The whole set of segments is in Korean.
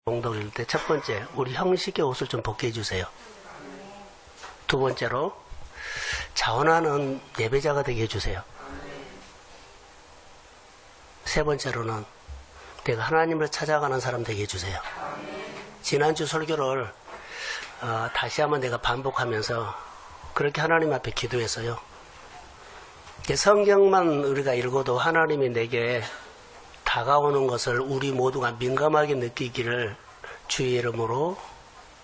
봉독일 때 첫 번째, 우리 형식의 옷을 좀 벗게 해주세요. 두 번째로, 자원하는 예배자가 되게 해주세요. 세 번째로는, 내가 하나님을 찾아가는 사람 되게 해주세요. 지난주 설교를 다시 한번 내가 반복하면서 그렇게 하나님 앞에 기도했어요. 성경만 우리가 읽어도 하나님이 내게 다가오는 것을 우리 모두가 민감하게 느끼기를 주의 이름으로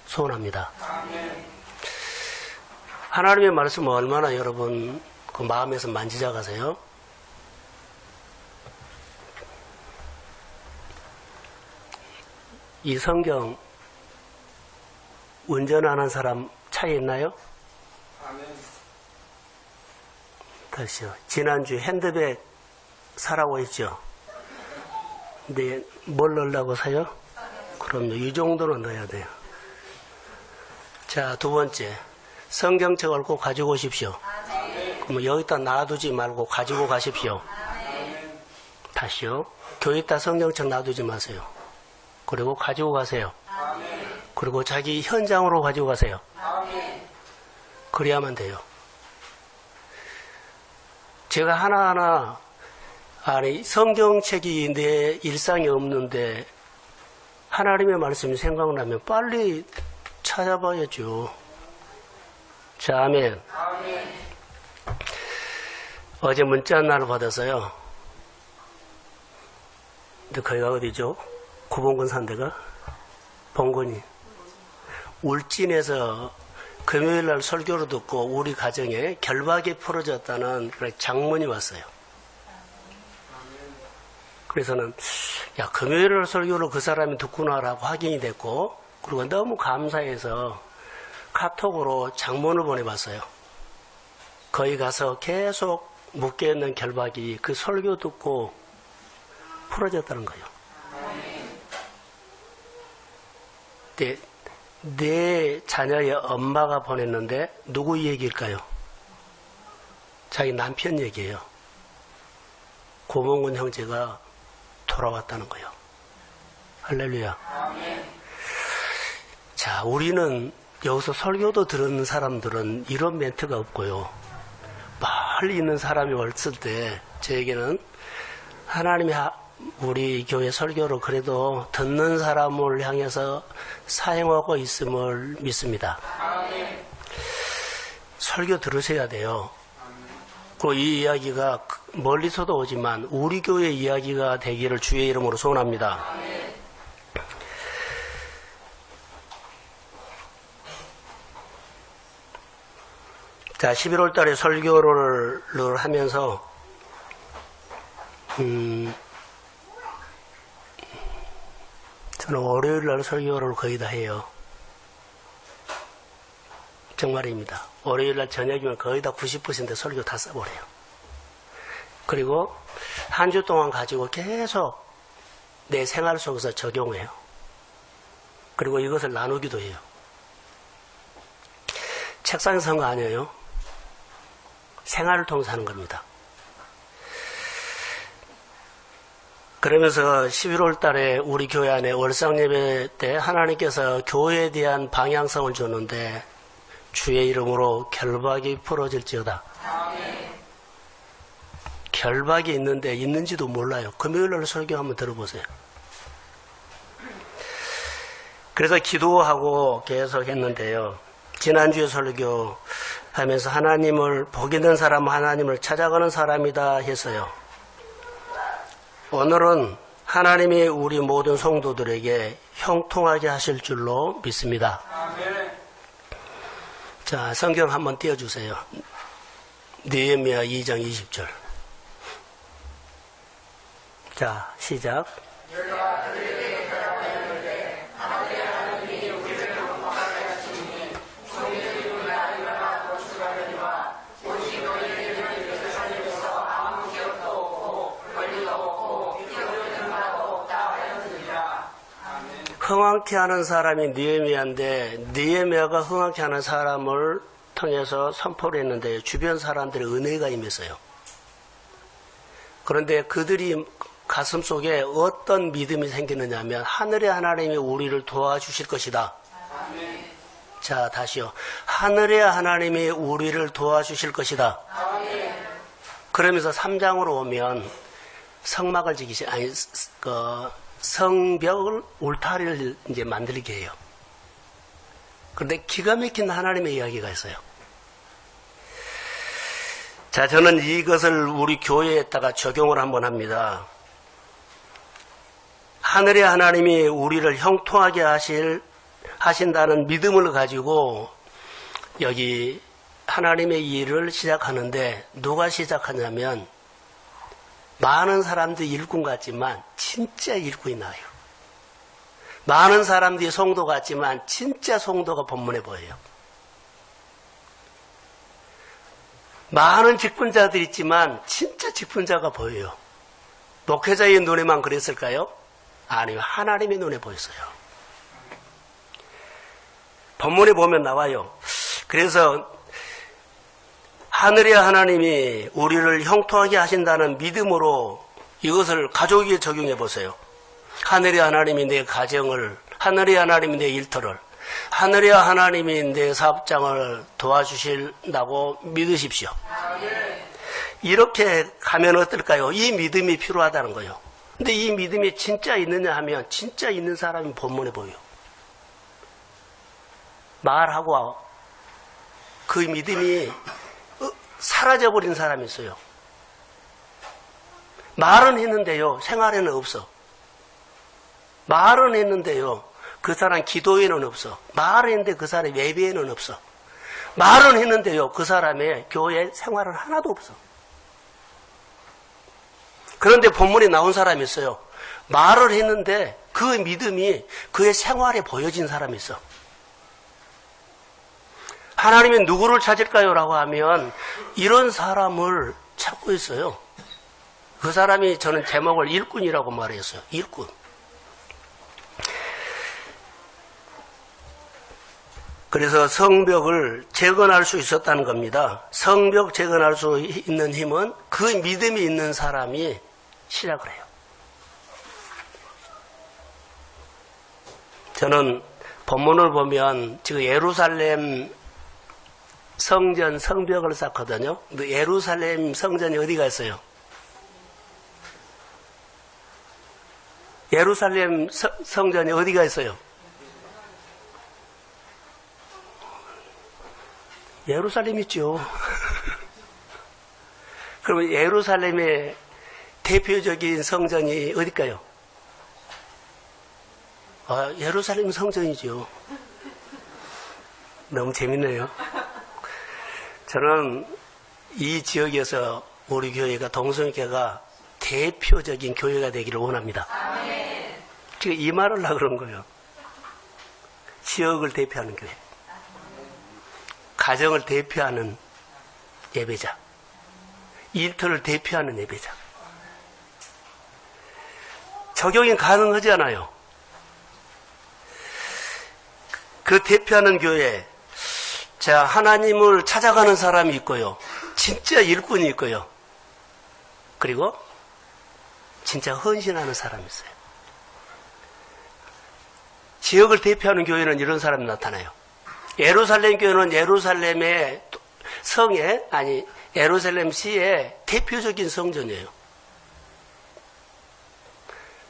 소원합니다. 하나님의 말씀을 얼마나 여러분 그 마음에서 만지작하세요? 이 성경 운전하는 사람 차에 있나요? 다시요. 지난주 핸드백 사라고 했죠? 근데 뭘 넣으려고 사요? 그럼요. 이 정도는 넣어야 돼요. 자, 두 번째. 성경책을 꼭 가지고 오십시오. 그럼 여기다 놔두지 말고 가지고 가십시오. 다시요. 교회에다 성경책 놔두지 마세요. 그리고 가지고 가세요. 그리고 자기 현장으로 가지고 가세요. 그래야만 돼요. 제가 하나하나 성경책이 내 일상에 없는데 하나님의 말씀이 생각나면 빨리 찾아봐야죠. 자, 아멘. 어제 문자 하나를 받았어요. 근데 거기가 어디죠? 구봉근 산대가? 봉근이. 울진에서 금요일날 설교를 듣고 우리 가정에 결박이 풀어졌다는 그런 장문이 왔어요. 그래서는 야, 금요일날 설교를 그 사람이 듣구나라고 확인이 됐고, 그리고 너무 감사해서 카톡으로 장문을 보내봤어요. 거기 가서 계속 묶여있는 결박이 그 설교 듣고 풀어졌다는 거예요. 내 자녀의 엄마가 보냈는데 누구 얘기일까요? 자기 남편 얘기예요. 고봉근 형제가 돌아왔다는 거예요. 할렐루야. 자, 우리는 여기서 설교도 들은 사람들은 이런 멘트가 없고요. 멀리 있는 사람이 왔을 때 저에게는 하나님이 우리 교회 설교를 그래도 듣는 사람을 향해서 사용하고 있음을 믿습니다. 설교 들으셔야 돼요. 그리고 이 이야기가 멀리서도 오지만 우리 교회 이야기가 되기를 주의 이름으로 소원합니다. 자, 11월 달에 설교를 하면서 저는 월요일 날 설교를 거의 다 해요. 정말입니다. 월요일 날 저녁이면 거의 다 90% 설교 다 써버려요. 그리고 한 주 동안 가지고 계속 내 생활 속에서 적용해요. 그리고 이것을 나누기도 해요. 책상에서 한 거 아니에요. 생활을 통해서 하는 겁니다. 그러면서 11월 달에 우리 교회 안에 월상 예배 때 하나님께서 교회에 대한 방향성을 줬는데 주의 이름으로 결박이 풀어질지어다. 결박이 있는데 있는지도 몰라요. 금요일날 설교 한번 들어보세요. 그래서 기도하고 계속 했는데요. 지난주에 설교하면서 하나님을 복 있는 사람은 하나님을 찾아가는 사람이다 했어요. 오늘은 하나님이 우리 모든 성도들에게 형통하게 하실 줄로 믿습니다. 자, 성경 한번 띄워주세요. 느헤미야 2장 20절. 자, 시작. 흥황케 하는 사람이 느헤미야인데 느헤미야가 흥황케 하는 사람을 통해서 선포를 했는데 주변 사람들의 은혜가 임했어요. 그런데 그들이 가슴 속에 어떤 믿음이 생기느냐 하면 하늘의 하나님이 우리를 도와주실 것이다. 아멘. 자, 다시요. 하늘의 하나님이 우리를 도와주실 것이다. 아멘. 그러면서 3장으로 오면 성막을 지키시, 아니, 성벽을 울타리를 이제 만들게 해요. 그런데 기가 막힌 하나님의 이야기가 있어요. 자, 저는 이것을 우리 교회에다가 적용을 한번 합니다. 하늘의 하나님이 우리를 형통하게 하신다는 믿음을 가지고 여기 하나님의 일을 시작하는데 누가 시작하냐면 많은 사람들이 일꾼 같지만 진짜 일꾼이 나요. 많은 사람들이 성도 같지만 진짜 성도가 본문에 보여요. 많은 직분자들이 있지만 진짜 직분자가 보여요. 목회자의 눈에만 그랬을까요? 아니요, 하나님의 눈에 보였어요. 본문에 보면 나와요. 그래서 하늘의 하나님이 우리를 형통하게 하신다는 믿음으로 이것을 가족에게 적용해 보세요. 하늘의 하나님이 내 가정을, 하늘의 하나님이 내 일터를, 하늘의 하나님이 내 사업장을 도와주신다고 믿으십시오. 이렇게 가면 어떨까요? 이 믿음이 필요하다는 거예요. 근데 이 믿음이 진짜 있느냐 하면 진짜 있는 사람이 본문에 보여요. 말하고 그 믿음이 사라져버린 사람이 있어요. 말은 했는데요, 생활에는 없어. 말은 했는데요, 그 사람 기도에는 없어. 말은 했는데 그 사람 예배에는 없어. 말은 했는데요, 그 사람의 교회 생활은 하나도 없어. 그런데 본문에 나온 사람이 있어요. 말을 했는데 그 믿음이 그의 생활에 보여진 사람이 있어. 하나님이 누구를 찾을까요? 라고 하면 이런 사람을 찾고 있어요. 그 사람이 저는 제목을 일꾼이라고 말했어요. 일꾼. 그래서 성벽을 재건할 수 있었다는 겁니다. 성벽 재건할 수 있는 힘은 그 믿음이 있는 사람이 시작을 해요. 저는 본문을 보면 지금 예루살렘 성전 성벽을 쌓거든요. 근데 예루살렘 성전이 어디가 있어요? 예루살렘 성전이 어디가 있어요? 예루살렘 있죠. 그러면 예루살렘의 대표적인 성전이 어딜까요? 예루살렘 성전이죠. 너무 재밌네요. 저는 이 지역에서 우리 교회가 동성교회가 대표적인 교회가 되기를 원합니다. 지금 이 말을 하려고 그런 거예요. 지역을 대표하는 교회. 가정을 대표하는 예배자. 일터를 대표하는 예배자. 적용이 가능하잖아요. 그 대표하는 교회. 자, 하나님을 찾아가는 사람이 있고요. 진짜 일꾼이 있고요. 그리고 진짜 헌신하는 사람이 있어요. 지역을 대표하는 교회는 이런 사람이 나타나요. 예루살렘 교회는 예루살렘의 성에, 아니, 예루살렘 시의 대표적인 성전이에요.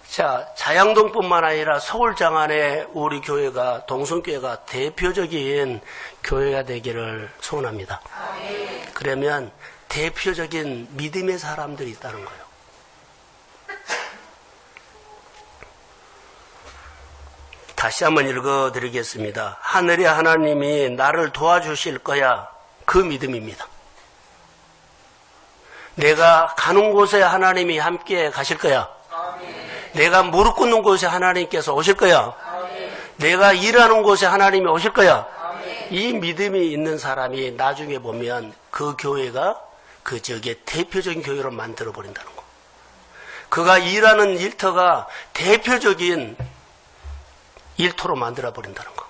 자, 자양동뿐만 아니라 서울 장안에 우리 교회가, 동성교회가 대표적인 교회가 되기를 소원합니다. 그러면 대표적인 믿음의 사람들이 있다는 거예요. 다시 한번 읽어드리겠습니다. 하늘의 하나님이 나를 도와주실 거야. 그 믿음입니다. 내가 가는 곳에 하나님이 함께 가실 거야. 내가 무릎 꿇는 곳에 하나님께서 오실 거야. 내가 일하는 곳에 하나님이 오실 거야. 이 믿음이 있는 사람이 나중에 보면 그 교회가 그 지역의 대표적인 교회로 만들어버린다는 거. 그가 일하는 일터가 대표적인 일터로 만들어버린다는 거.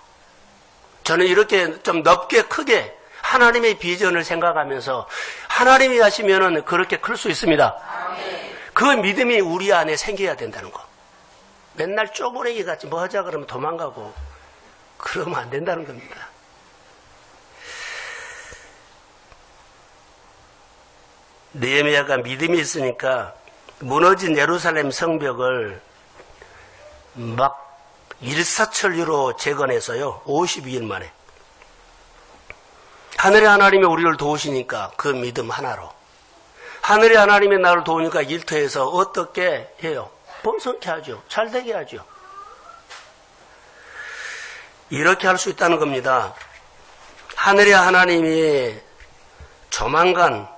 저는 이렇게 좀 넓게 크게 하나님의 비전을 생각하면서 하나님이 하시면은 그렇게 클 수 있습니다. 그 믿음이 우리 안에 생겨야 된다는 거. 맨날 쪼부레기 같이 뭐 하자 그러면 도망가고 그러면 안 된다는 겁니다. 느헤미야가 믿음이 있으니까 무너진 예루살렘 성벽을 막 일사천리로 재건해서요. 52일 만에. 하늘의 하나님이 우리를 도우시니까 그 믿음 하나로. 하늘의 하나님이 나를 도우니까 일터에서 어떻게 해요? 번성케 하죠. 잘되게 하죠. 이렇게 할 수 있다는 겁니다. 하늘의 하나님이 조만간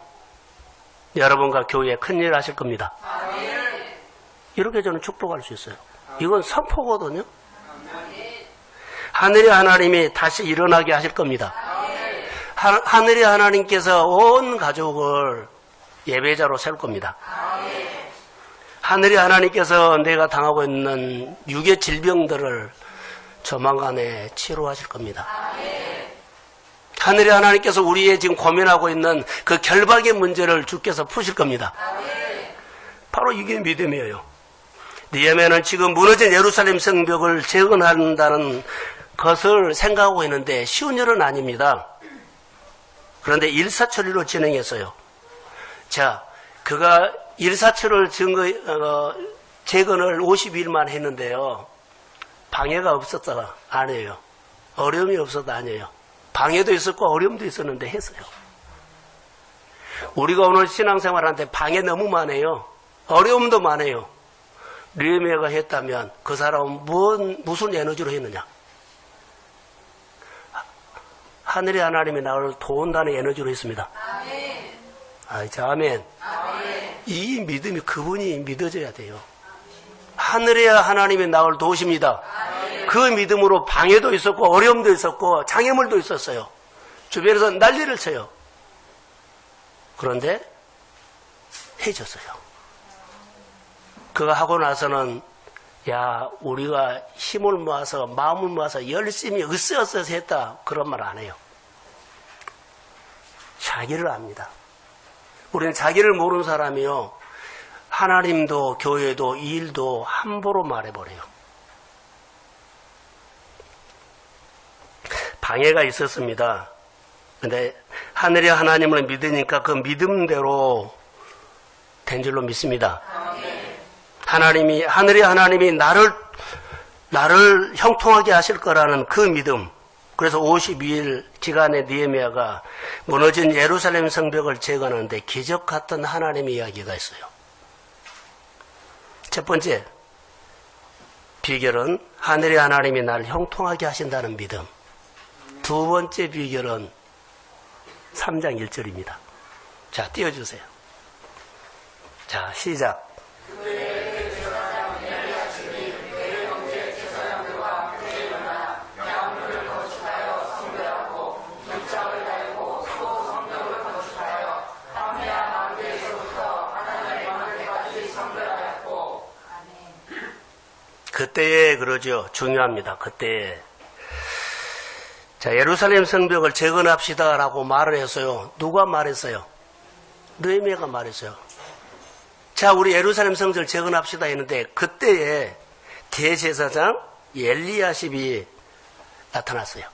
여러분과 교회에 큰일 하실 겁니다. 이렇게 저는 축복할 수 있어요. 이건 선포거든요. 하늘의 하나님이 다시 일어나게 하실 겁니다. 하늘의 하나님께서 온 가족을 예배자로 세울 겁니다. 하늘의 하나님께서 내가 당하고 있는 육의 질병들을 조만간에 치료하실 겁니다. 하늘의 하나님께서 우리의 지금 고민하고 있는 그 결박의 문제를 주께서 푸실 겁니다. 바로 이게 믿음이에요. 느헤미야는 지금 무너진 예루살렘 성벽을 재건한다는 것을 생각하고 있는데 쉬운 일은 아닙니다. 그런데 일사천리로 진행했어요. 자, 그가 일사천리를 재건을 52일만 했는데요. 방해가 없었다 아니에요. 어려움이 없었다 아니에요. 방해도 있었고 어려움도 있었는데 했어요. 우리가 오늘 신앙생활한테 방해 너무 많아요. 어려움도 많아요. 느헤미야가 했다면 그 사람은 무슨 에너지로 했느냐? 하늘의 하나님이 나를 도운다는 에너지로 했습니다. 아멘. 이 믿음이 그분이 믿어져야 돼요. 하늘의 하나님이 나를 도우십니다. 그 믿음으로 방해도 있었고 어려움도 있었고 장애물도 있었어요. 주변에서 난리를 쳐요. 그런데 해줬어요. 그거 하고 나서는 야 우리가 힘을 모아서 마음을 모아서 열심히 으쌰으쌰 했다 그런 말 안 해요. 자기를 압니다. 우리는 자기를 모르는 사람이요. 하나님도 교회도 일도 함부로 말해버려요. 방해가 있었습니다. 근데 하늘의 하나님을 믿으니까 그 믿음대로 된 줄로 믿습니다. 하늘의 하나님이 나를 형통하게 하실 거라는 그 믿음. 그래서 52일 기간에 느헤미야가 무너진 예루살렘 성벽을 재건하는데 기적 같은 하나님의 이야기가 있어요. 첫 번째 비결은 하늘의 하나님이 나를 형통하게 하신다는 믿음. 두 번째 비결은 3장 1절입니다. 자, 띄워주세요. 자, 시작. 그때에 그러죠. 중요합니다. 그때에. 자, 예루살렘 성벽을 재건합시다라고 말을 했어요. 누가 말했어요? 느헤미야가 말했어요. 자, 우리 예루살렘 성전을 재건합시다 했는데 그때에 대제사장 엘리야십이 나타났어요.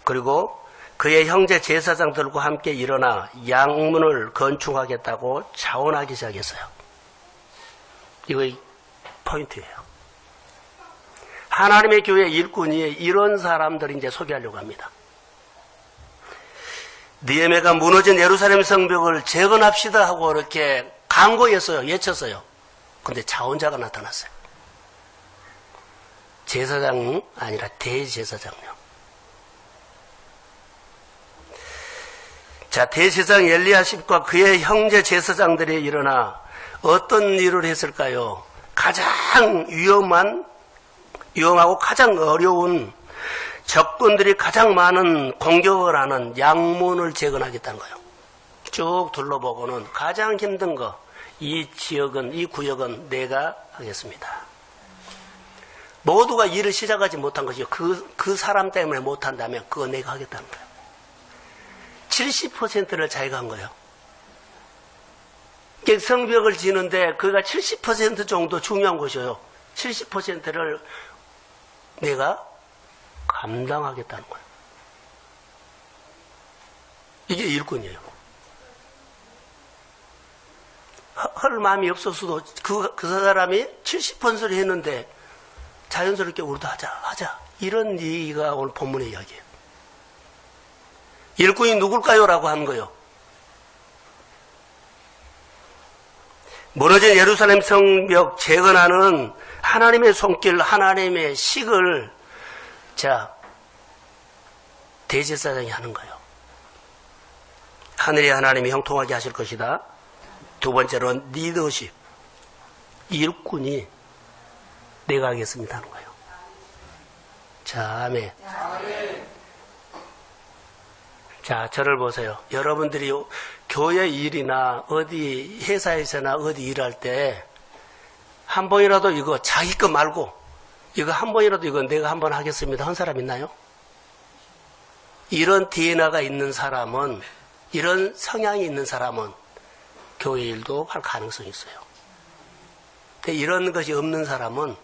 그리고 그의 형제 제사장들과 함께 일어나 양문을 건축하겠다고 자원하기 시작했어요. 이거 포인트예요. 하나님의 교회 일꾼이 이런 사람들을 이제 소개하려고 합니다. 느헤미야가 무너진 예루살렘 성벽을 재건합시다 하고 이렇게 강구했어요. 외쳤어요. 근데 자원자가 나타났어요. 제사장이 아니라 대제사장요. 자, 대제사장 엘리야십과 그의 형제 제사장들이 일어나 어떤 일을 했을까요? 가장 위험하고 가장 어려운 적군들이 가장 많은 공격을 하는 양문을 재건하겠다는 거예요. 쭉 둘러보고는 가장 힘든 거, 이 지역은, 이 구역은 내가 하겠습니다. 모두가 일을 시작하지 못한 것이요. 그 사람 때문에 못한다면 그거 내가 하겠다는 거예요. 70%를 자기가 한 거예요. 성벽을 지는데 그가 70% 정도 중요한 것이에요. 70%를 내가 감당하겠다는 거예요. 이게 일꾼이에요. 할 마음이 없었어도 그 사람이 70%를 했는데 자연스럽게 우리도 하자. 이런 얘기가 오늘 본문의 이야기예요. 일꾼이 누굴까요? 라고 하는 거예요. 무너진 예루살렘 성벽 재건하는 하나님의 손길, 하나님의 식을 대제사장이 하는 거예요. 하늘의 하나님이 형통하게 하실 것이다. 두 번째로는 리더십, 일꾼이 내가 하겠습니다 하는 거예요. 자, 아멘. 자, 저를 보세요. 여러분들이 교회 일이나 어디 회사에서나 어디 일할 때 한 번이라도 이거 자기 거 말고 이거 한 번이라도 이거 내가 한 번 하겠습니다 한 사람 있나요? 이런 DNA가 있는 사람은, 이런 성향이 있는 사람은 교회 일도 할 가능성이 있어요. 근데 이런 것이 없는 사람은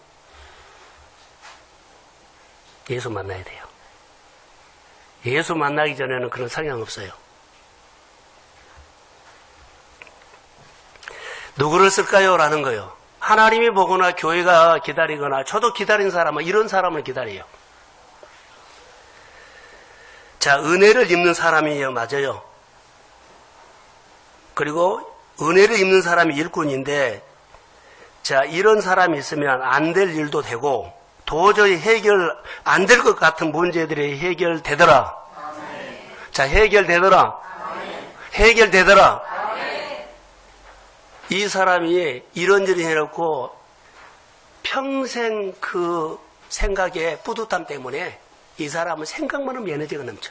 예수 만나야 돼요. 예수 만나기 전에는 그런 성향 없어요. 누구를 쓸까요? 라는 거예요. 하나님이 보거나 교회가 기다리거나 저도 기다린 사람은 이런 사람을 기다려요. 자, 은혜를 입는 사람이에요. 맞아요. 그리고 은혜를 입는 사람이 일꾼인데, 자, 이런 사람이 있으면 안 될 일도 되고 도저히 해결 안 될 것 같은 문제들이 해결되더라. 자, 해결되더라. 해결되더라. 이 사람이 이런저런 해놓고 평생 그 생각에 뿌듯함 때문에 이 사람은 생각만 하면 에너지가 넘쳐.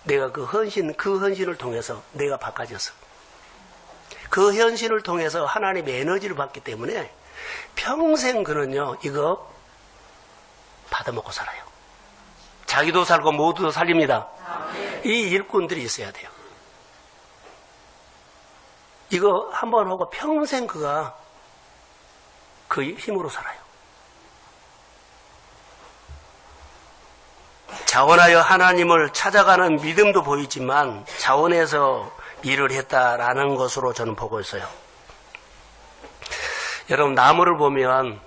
내가 그 헌신을 통해서 내가 바꿔졌어. 그 헌신을 통해서 하나님의 에너지를 받기 때문에 평생 그는요, 이거 받아먹고 살아요. 자기도 살고 모두도 살립니다. 이 일꾼들이 있어야 돼요. 이거 한번 하고 평생 그가 그 힘으로 살아요. 자원하여 하나님을 찾아가는 믿음도 보이지만 자원해서 일을 했다라는 것으로 저는 보고 있어요. 여러분, 나무를 보면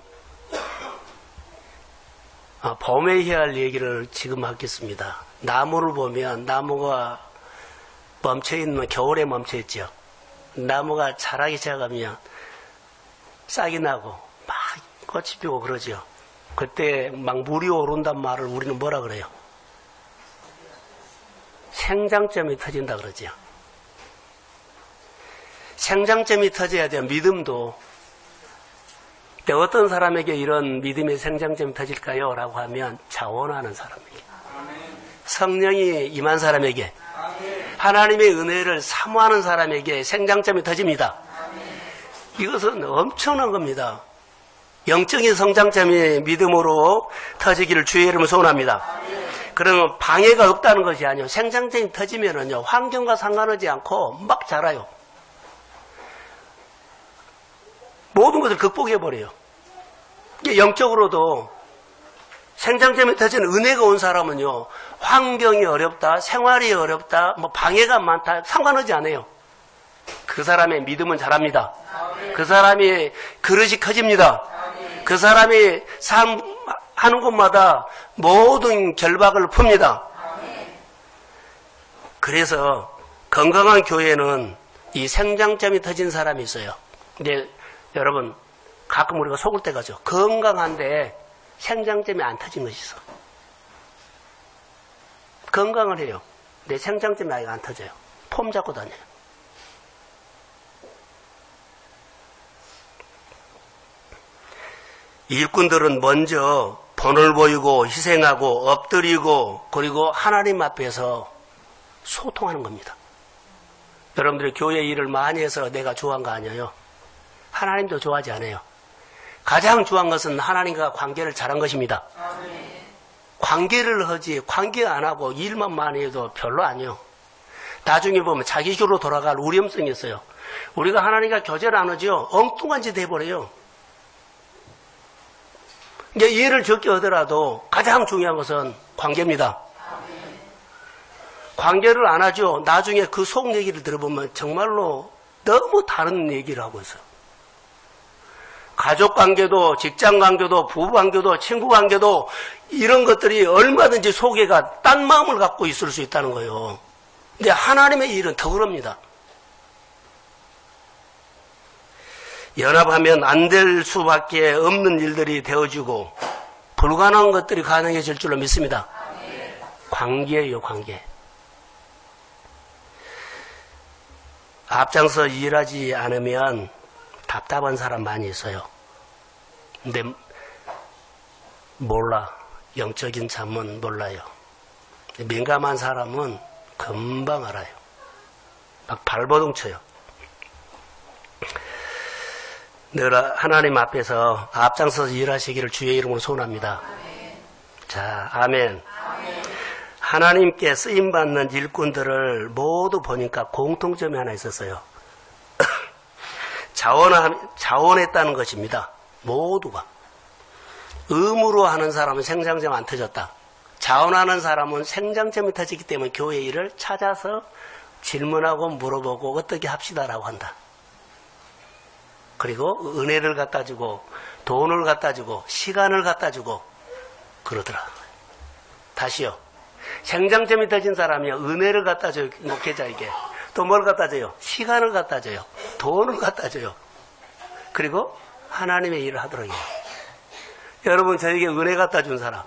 봄에 해야 할 얘기를 지금 하겠습니다. 나무를 보면 나무가 멈춰있는, 겨울에 멈춰있죠. 나무가 자라기 시작하면 싹이 나고 막 꽃이 피고 그러죠. 그때 막 물이 오른단 말을 우리는 뭐라 그래요? 생장점이 터진다 그러죠. 생장점이 터져야 돼요. 믿음도. 근데 어떤 사람에게 이런 믿음의 생장점이 터질까요? 라고 하면 자원하는 사람에게, 성령이 임한 사람에게, 하나님의 은혜를 사모하는 사람에게 생장점이 터집니다. 이것은 엄청난 겁니다. 영적인 성장점이 믿음으로 터지기를 주의 이름으로 소원합니다. 그러면 방해가 없다는 것이 아니에요. 생장점이 터지면은요, 환경과 상관하지 않고 막 자라요. 모든 것을 극복해버려요. 영적으로도 생장점이 터지는 은혜가 온 사람은요, 환경이 어렵다, 생활이 어렵다, 방해가 많다, 상관하지 않아요. 그 사람의 믿음은 자랍니다. 그 사람이 그릇이 커집니다. 그 사람이 하는 곳마다 모든 결박을 풉니다. 그래서 건강한 교회는 이 생장점이 터진 사람이 있어요. 근데 여러분, 가끔 우리가 속을 때가 죠. 건강한데 생장점이 안 터진 것이 있어. 건강을 해요. 근데 생장점이 아직 안 터져요. 폼 잡고 다녀요. 일꾼들은 먼저 본을 보이고 희생하고 엎드리고 그리고 하나님 앞에서 소통하는 겁니다. 여러분들이 교회 일을 많이 해서 내가 좋아한 거 아니에요. 하나님도 좋아하지 않아요. 가장 좋아한 것은 하나님과 관계를 잘한 것입니다. 관계를 하지, 관계 안 하고 일만 많이 해도 별로 아니에요. 나중에 보면 자기 집으로 돌아갈 위험성이 있어요. 우리가 하나님과 교제를 안 하죠. 엉뚱한 짓 해버려요. 이제 이해를 적게 하더라도 가장 중요한 것은 관계입니다. 관계를 안 하죠. 나중에 그 속 얘기를 들어보면 정말로 너무 다른 얘기를 하고 있어요. 가족 관계도, 직장 관계도, 부부 관계도, 친구 관계도 이런 것들이 얼마든지 속에가 딴 마음을 갖고 있을 수 있다는 거예요. 근데 하나님의 일은 더 그럽니다. 연합하면 안 될 수밖에 없는 일들이 되어지고 불가능한 것들이 가능해질 줄로 믿습니다. 관계예요, 관계. 앞장서 일하지 않으면 답답한 사람 많이 있어요. 근데 몰라. 영적인 잠은 몰라요. 민감한 사람은 금방 알아요. 막 발버둥 쳐요. 늘 하나님 앞에서 앞장서서 일하시기를 주의 이름으로 소원합니다. 자, 아멘. 하나님께 쓰임받는 일꾼들을 모두 보니까 공통점이 하나 있었어요. 자원했다는 것입니다. 모두가. 의무로 하는 사람은 생장점 안 터졌다. 자원하는 사람은 생장점이 터지기 때문에 교회 일을 찾아서 질문하고 물어보고 어떻게 합시다라고 한다. 그리고 은혜를 갖다 주고 돈을 갖다 주고 시간을 갖다 주고 그러더라. 다시요. 생장점이 터진 사람이 은혜를 갖다 줘요. 목회자에게. 또 뭘 갖다 줘요? 시간을 갖다 줘요. 돈을 갖다 줘요. 그리고 하나님의 일을 하도록 해요. 여러분, 저에게 은혜 갖다 준 사람,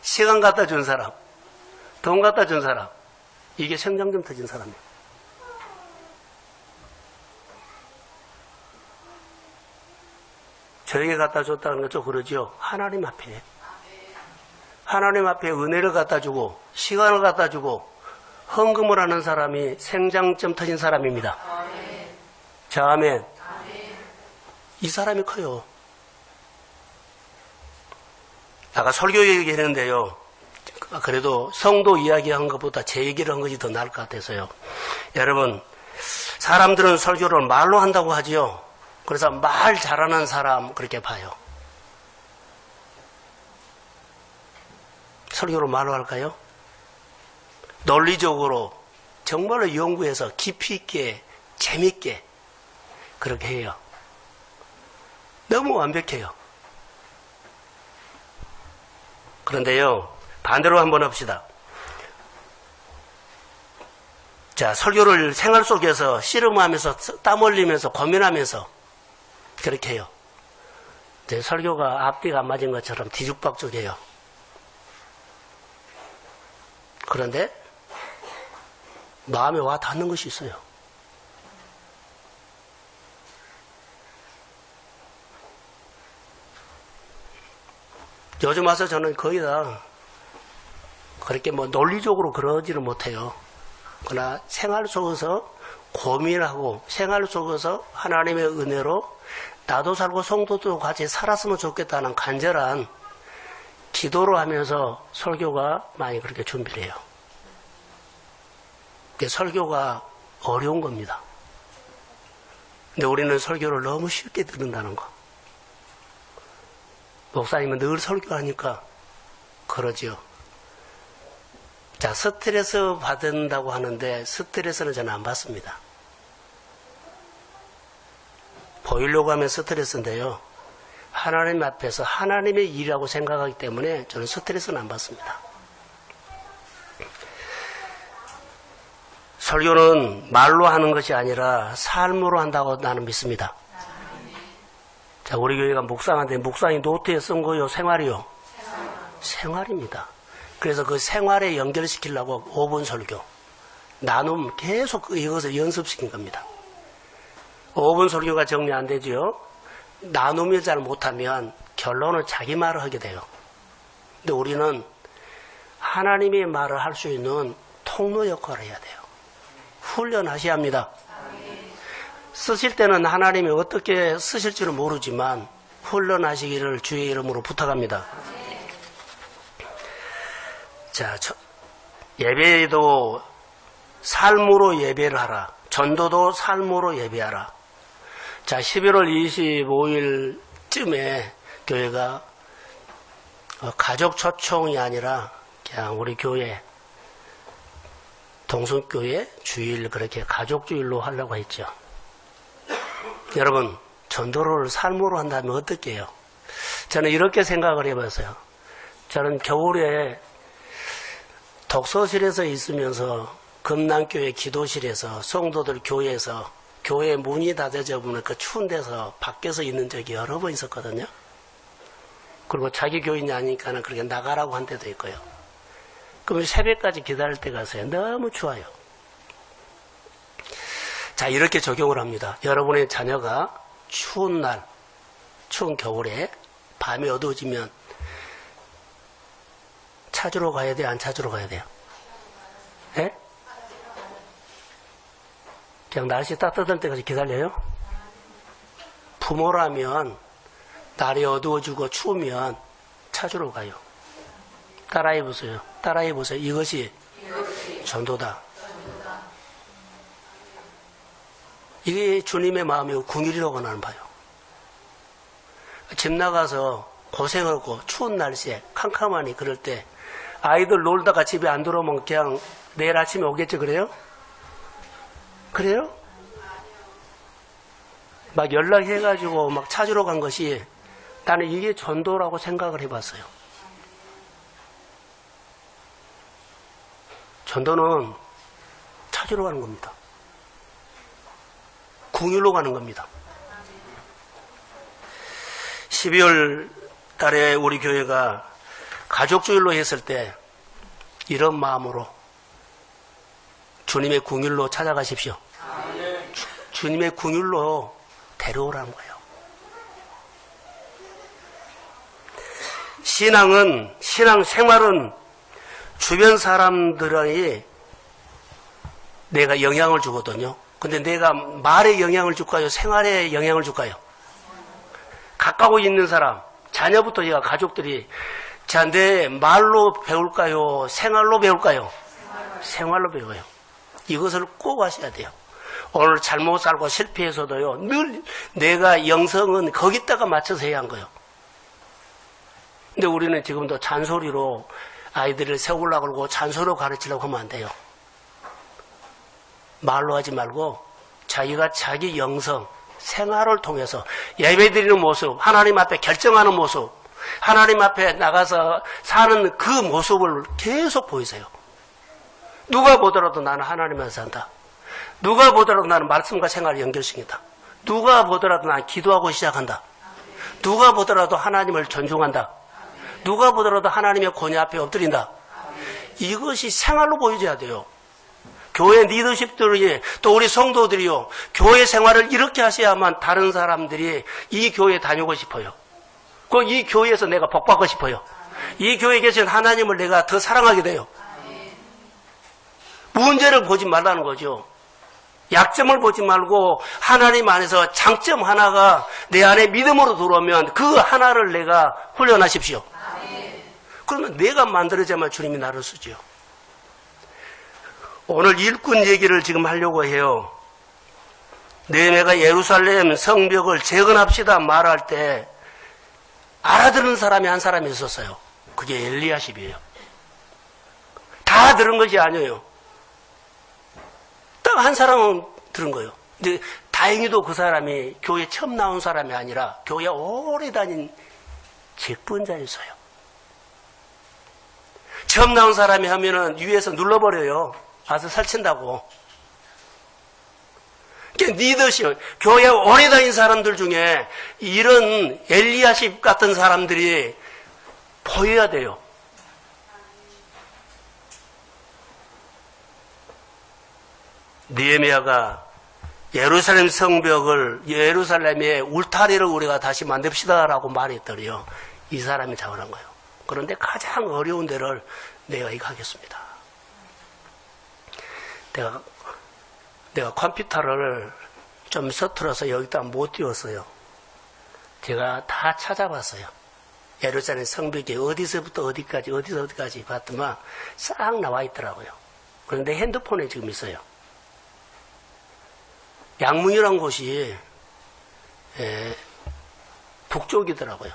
시간 갖다 준 사람, 돈 갖다 준 사람, 이게 생장점 터진 사람이에요. 저에게 갖다 줬다는 건 좀 그러죠. 하나님 앞에. 하나님 앞에 은혜를 갖다 주고 시간을 갖다 주고 헌금을 하는 사람이 생장점 터진 사람입니다. 자, 아멘. 이 사람이 커요. 아까 설교 얘기했는데요. 그래도 성도 이야기한 것보다 제 얘기를 한 것이 더 나을 것 같아서요. 여러분, 사람들은 설교를 말로 한다고 하지요. 그래서 말 잘하는 사람 그렇게 봐요. 설교를 말로 할까요? 논리적으로 정말로 연구해서 깊이 있게 재밌게 그렇게 해요. 너무 완벽해요. 그런데요, 반대로 한번 합시다. 자, 설교를 생활 속에서 씨름하면서 땀 흘리면서 고민하면서 그렇게 해요. 제 설교가 앞뒤가 안 맞은 것처럼 뒤죽박죽해요. 그런데 마음에 와 닿는 것이 있어요. 요즘 와서 저는 거의 다 그렇게 논리적으로 그러지는 못해요. 그러나 생활 속에서 고민하고 생활 속에서 하나님의 은혜로 나도 살고 성도도 같이 살았으면 좋겠다는 간절한 기도를 하면서 설교가 많이 그렇게 준비를 해요. 설교가 어려운 겁니다. 근데 우리는 설교를 너무 쉽게 듣는다는 거. 목사님은 늘 설교하니까 그러지요. 자, 스트레스 받는다고 하는데 스트레스는 저는 안 받습니다. 보이려고 하면 스트레스인데요. 하나님 앞에서 하나님의 일이라고 생각하기 때문에 저는 스트레스는 안 받습니다. 설교는 말로 하는 것이 아니라 삶으로 한다고 나는 믿습니다. 자, 우리 교회가 묵상한데 묵상이 노트에 쓴 거요, 생활이요? 생활입니다. 그래서 그 생활에 연결시키려고 5분 설교, 나눔 계속 이것을 연습시킨 겁니다. 5분 설교가 정리 안 되죠. 나눔을 잘 못하면 결론은 자기 말을 하게 돼요. 근데 우리는 하나님의 말을 할 수 있는 통로 역할을 해야 돼요. 훈련하셔야 합니다. 쓰실 때는 하나님이 어떻게 쓰실지는 모르지만 훈련하시기를 주의 이름으로 부탁합니다. 자, 예배에도 삶으로 예배를 하라. 전도도 삶으로 예배하라. 자, 11월 25일쯤에 교회가 가족 초청이 아니라 그냥 우리 교회 동성교회 주일 그렇게 가족주일로 하려고 했죠. 여러분, 전도를 삶으로 한다면 어떻게 해요? 저는 이렇게 생각을 해봤어요. 저는 겨울에 독서실에서 있으면서 금남교회 기도실에서 성도들 교회에서 교회 문이 닫혀져 보면 그 추운 데서 밖에서 있는 적이 여러 번 있었거든요. 그리고 자기 교인이 아니니까는 그렇게 나가라고 한 데도 있고요. 그러면 새벽까지 기다릴 때 가서요. 너무 추워요. 자, 이렇게 적용을 합니다. 여러분의 자녀가 추운 날, 추운 겨울에 밤이 어두워지면 찾으러 가야 돼요? 안 찾으러 가야 돼요? 예? 그냥 날씨 따뜻할 때까지 기다려요? 부모라면 날이 어두워지고 추우면 찾으러 가요. 따라해보세요. 따라해보세요. 이것이 전도다. 이게 주님의 마음이고 궁일이라고 나는 봐요. 집 나가서 고생하고 추운 날씨에 캄캄하니 그럴 때 아이들 놀다가 집에 안 들어오면 그냥 내일 아침에 오겠죠, 그래요? 그래요? 막 연락해가지고 막 찾으러 간 것이 나는 이게 전도라고 생각을 해봤어요. 전도는 찾으러 가는 겁니다. 궁유로 가는 겁니다. 12월 달에 우리 교회가 가족주일로 했을 때 이런 마음으로 주님의 궁율로 찾아가십시오. 주님의 궁율로 데려오라는 거예요. 신앙생활은 주변 사람들이 내가 영향을 주거든요. 근데 내가 말에 영향을 줄까요? 생활에 영향을 줄까요? 가까워 있는 사람, 자녀부터 제가 가족들이 자, 내 말로 배울까요? 생활로 배울까요? 생활로 배워요. 이것을 꼭 하셔야 돼요. 오늘 잘못 살고 실패해서도요, 늘 내가 영성은 거기다가 맞춰서 해야 한 거예요. 근데 우리는 지금도 잔소리로 아이들을 세우려고 그러고 잔소리로 가르치려고 하면 안 돼요. 말로 하지 말고 자기가 자기 영성, 생활을 통해서 예배드리는 모습, 하나님 앞에 결정하는 모습, 하나님 앞에 나가서 사는 그 모습을 계속 보이세요. 누가 보더라도 나는 하나님을 산다. 누가 보더라도 나는 말씀과 생활을 연결시킨다. 누가 보더라도 나는 기도하고 시작한다. 누가 보더라도 하나님을 존중한다. 누가 보더라도 하나님의 권위 앞에 엎드린다. 이것이 생활로 보여줘야 돼요. 교회 리더십들이 또 우리 성도들이요, 교회 생활을 이렇게 하셔야만 다른 사람들이 이 교회에 다니고 싶어요. 이 교회에서 내가 복받고 싶어요. 이 교회에 계신 하나님을 내가 더 사랑하게 돼요. 문제를 보지 말라는 거죠. 약점을 보지 말고 하나님 안에서 장점 하나가 내 안에 믿음으로 들어오면 그 하나를 내가 훈련하십시오. 그러면 내가 만들어야만 주님이 나를 쓰죠. 오늘 일꾼 얘기를 지금 하려고 해요. 느헤미야가 예루살렘 성벽을 재건합시다 말할 때 알아듣는 사람이 한 사람이 있었어요. 그게 엘리야십이에요. 다 들은 것이 아니에요. 딱 한 사람은 들은 거예요. 근데 다행히도 그 사람이 교회 처음 나온 사람이 아니라 교회 오래 다닌 직분자였어요. 처음 나온 사람이 하면은 위에서 눌러버려요. 와서 설친다고. 리더십, 교회 오래 다닌 사람들 중에 이런 엘리야십 같은 사람들이 보여야 돼요. 느헤미야가 예루살렘 성벽을, 예루살렘의 울타리를 우리가 다시 만듭시다라고 말했더니요, 이 사람이 자원한 거예요. 그런데 가장 어려운 데를 내가 이거 하겠습니다. 내가 컴퓨터를 좀 서툴러서 여기다 못 띄웠어요. 제가 다 찾아봤어요. 예루살렘 성벽이 어디서부터 어디까지, 어디서 어디까지 봤더만 싹 나와 있더라고요. 그런데 핸드폰에 지금 있어요. 양문이란 곳이 북쪽이더라고요.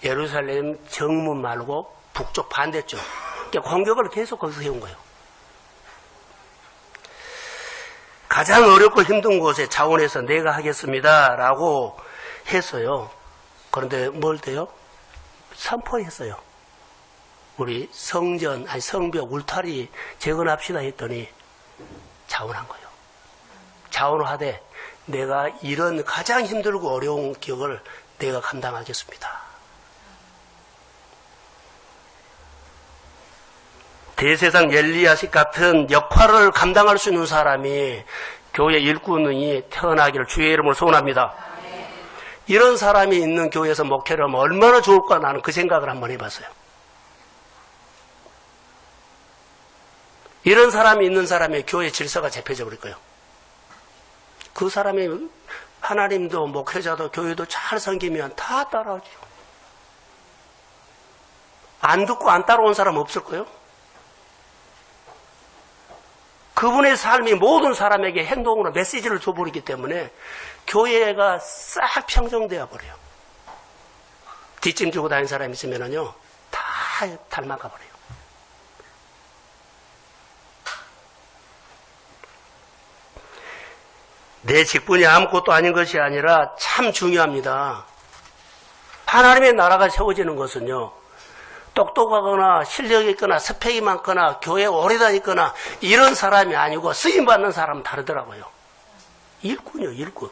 예루살렘 정문 말고 북쪽 반대쪽. 그러니까 공격을 계속 거기서 해온 거예요. 가장 어렵고 힘든 곳에 자원해서 내가 하겠습니다 라고 했어요. 그런데 뭘 돼요? 선포했어요. 우리 성전, 아니 성벽, 울타리 재건합시다 했더니 자원한 거예요. 자원을 하되 내가 이런 가장 힘들고 어려운 기억을 내가 감당하겠습니다. 대세상 엘리야식 같은 역할을 감당할 수 있는 사람이 교회 일꾼이 태어나기를 주의 이름으로 소원합니다. 이런 사람이 있는 교회에서 목회를 하면 얼마나 좋을까 나는 그 생각을 한번 해봤어요. 이런 사람이 있는 사람의 교회 질서가 잡혀져 버릴 거예요. 그 사람이 하나님도 목회자도 교회도 잘 섬기면 다 따라오죠. 안 듣고 안 따라온 사람 없을 거예요. 그분의 삶이 모든 사람에게 행동으로 메시지를 줘버리기 때문에 교회가 싹 평정되어 버려요. 뒷짐 주고 다니는 사람이 있으면요, 다 닮아가 버려요. 내 직분이 아무것도 아닌 것이 아니라 참 중요합니다. 하나님의 나라가 세워지는 것은요, 똑똑하거나 실력이 있거나 스펙이 많거나 교회에 오래 다니거나 이런 사람이 아니고 쓰임받는 사람은 다르더라고요. 일꾼이요, 일꾼.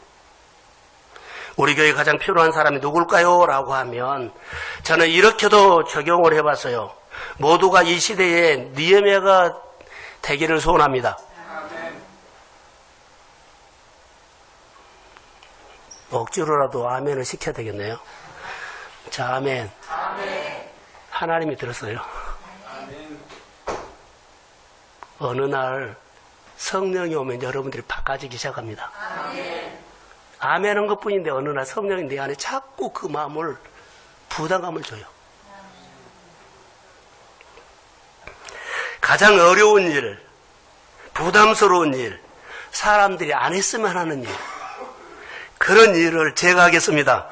우리 교회에 가장 필요한 사람이 누굴까요? 라고 하면 저는 이렇게도 적용을 해봤어요. 모두가 이 시대에 느헤미야가 되기를 소원합니다. 억지로라도 아멘을 시켜야 되겠네요. 자, 아멘. 하나님이 들었어요. 어느 날 성령이 오면 여러분들이 바꿔지기 시작합니다. 아멘한 것뿐인데 어느 날 성령이 내 안에 자꾸 그 마음을 부담감을 줘요. 가장 어려운 일, 부담스러운 일, 사람들이 안 했으면 하는 일, 그런 일을 제가 하겠습니다.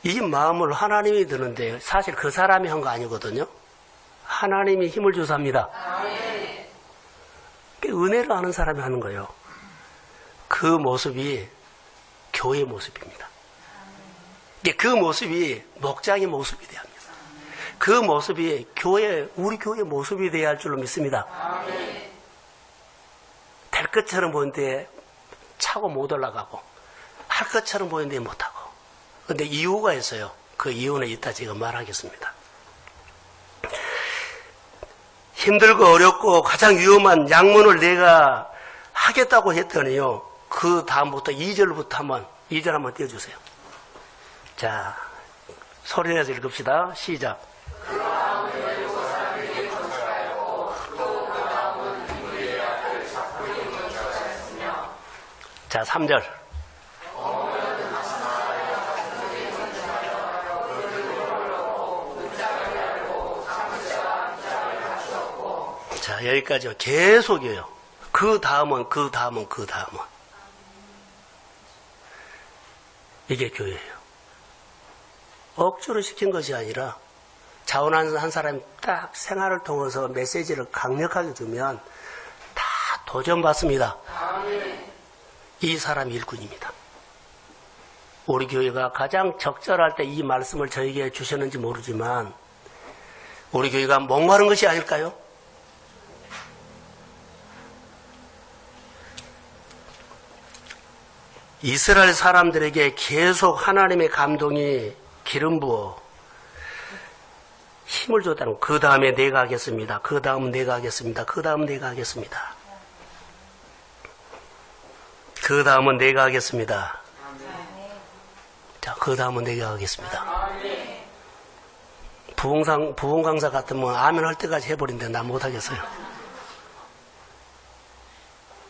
이 마음을 하나님이 드는데 사실 그 사람이 한 거 아니거든요. 하나님이 힘을 주사 합니다. 은혜를 아는 사람이 하는 거예요. 그 모습이 교회의 모습입니다. 그 모습이 목장의 모습이 돼야 합니다. 그 모습이 우리 교회의 모습이 돼야 할 줄로 믿습니다. 될 것처럼 보이는데 차고 못 올라가고 할 것처럼 보이는데 못하고. 근데 이유가 있어요. 그 이유는 이따 제가 말하겠습니다. 힘들고 어렵고 가장 위험한 양문을 내가 하겠다고 했더니요. 그 다음부터 2절부터 한번 2절 한번 띄워주세요. 자, 소리내서 읽읍시다. 시작. 자, 3절. 자, 여기까지요. 계속이에요. 그 다음은. 이게 교회예요. 억지로 시킨 것이 아니라 자원하는 한 사람이 딱 생활을 통해서 메시지를 강력하게 주면 다 도전받습니다. 이 사람이 일꾼입니다. 우리 교회가 가장 적절할 때 이 말씀을 저에게 주셨는지 모르지만 우리 교회가 목마른 것이 아닐까요? 이스라엘 사람들에게 계속 하나님의 감동이 기름 부어 힘을 줬다는 거. 그 다음에 내가 하겠습니다. 그 다음은 내가 하겠습니다. 그 다음은 내가 하겠습니다. 그 다음은 내가 하겠습니다. 자, 그 다음은 내가 하겠습니다. 부흥 강사 같으면 아멘 할 때까지 해버린데 나 못하겠어요.